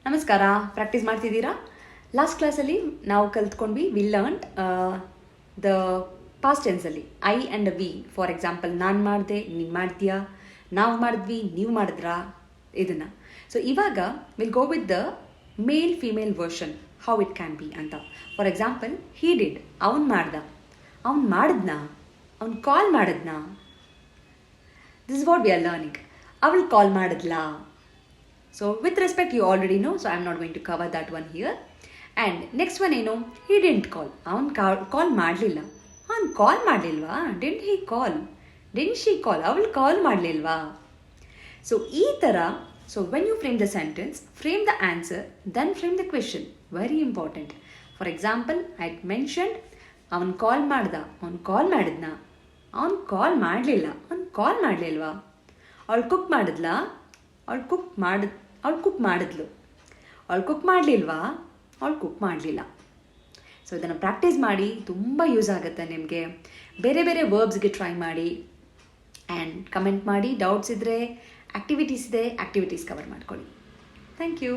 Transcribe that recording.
ನಮಸ್ಕಾರ. ಪ್ರಾಕ್ಟೀಸ್ ಮಾಡ್ತಿದ್ದೀರಾ? ಲಾಸ್ಟ್ ಕ್ಲಾಸಲ್ಲಿ ನಾವು ಕಲ್ತ್ಕೊಂಡ್ವಿ, ವಿ ಲರ್ನ್ ದ ಪಾಸ್ಟ್ ಟೆನ್ಸಲ್ಲಿ I and we. For example, ನಾನು ಮಾಡಿದೆ, ನೀನು ಮಾಡ್ತೀಯಾ, ನಾವು ಮಾಡಿದ್ವಿ, ನೀವು ಮಾಡಿದ್ರಾ, ಇದನ್ನು. ಸೊ ಇವಾಗ will go with the male female version, how it can be ಅಂತ. ಫಾರ್ ಎಕ್ಸಾಂಪಲ್, ಹೀ ಡಿಡ್, ಅವ್ನು ಮಾಡ್ದ, ಅವ್ನು ಮಾಡಿದ್ನಾ, ಅವ್ನು ಕಾಲ್ ಮಾಡಿದ್ನಾ. This is what we are learning. ಅವಳು ಕಾಲ್ ಮಾಡಿದ್ಲಾ. So with respect, you already know, so I'm not going to cover that one here. And next one, he didn't call. Avan call madlilla. Avan call madlilva. Didn't he call? Didn't she call? Aval call madlilva. So ee tara, so when you frame the sentence, frame the answer, then frame the question. Very important. For example, I mentioned avan call madda. Avan call madidna. Avan call madlilla. Avan call madlilva. Avalu cook madidla. ಅವಳು cook ಮಾಡಿದ್ಲು. ಅವಳು cook ಮಾಡಲಿಲ್ವಾ? ಅವಳು cook ಮಾಡಲಿಲ್ಲ. So ಇದನ್ನು practice ಮಾಡಿ, ತುಂಬ use ಆಗುತ್ತೆ ನಿಮಗೆ. ಬೇರೆ ಬೇರೆ ವರ್ಬ್ಸ್ಗೆ ಟ್ರೈ ಮಾಡಿ ಆ್ಯಂಡ್ ಕಮೆಂಟ್ ಮಾಡಿ. ಡೌಟ್ಸ್ ಇದ್ದರೆ, ಆ್ಯಕ್ಟಿವಿಟೀಸ್ ಇದೆ, ಆ್ಯಕ್ಟಿವಿಟೀಸ್ ಕವರ್ ಮಾಡ್ಕೊಳ್ಳಿ. Thank you.